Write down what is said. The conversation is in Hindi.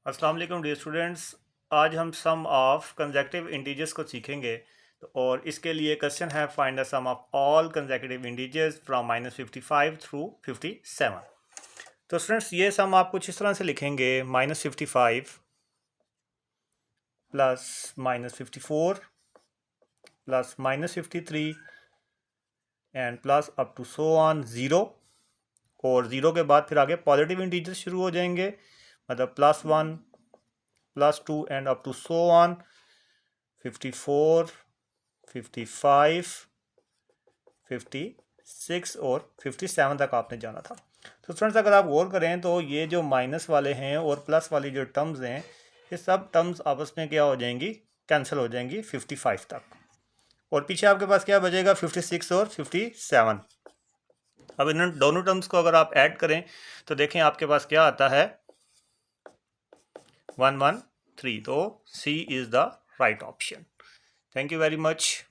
अस्सलाम वालेकुम डियर स्टूडेंट्स। आज हम सम ऑफ कंसेक्यूटिव इंटीजर्स को सीखेंगे और इसके लिए क्वेश्चन है find the sum of all consecutive integers from -55 through 57। तो स्टूडेंट्स ये सम आप कुछ इस तरह से लिखेंगे -55 plus -54 plus -53 and plus up to so on 0, और 0 के बाद फिर आगे पॉजिटिव इंटीजर्स शुरू हो जाएंगे, मतलब +1 +2 and up to so on 54 55 56 और 57 तक आपने जाना था। तो स्टूडेंट्स अगर आप गौर करें तो ये जो माइनस वाले हैं और प्लस वाली जो टर्म्स हैं, ये सब टर्म्स आपस में क्या हो जाएंगी, कैंसिल हो जाएंगी 55 तक, और पीछे आपके पास क्या बचेगा 56 और 57। अब इन दोनों टर्म्स को अगर आप ऐड करें तो देखें आपके पास क्या आता है 113। तो C is the right option. Thank you very much.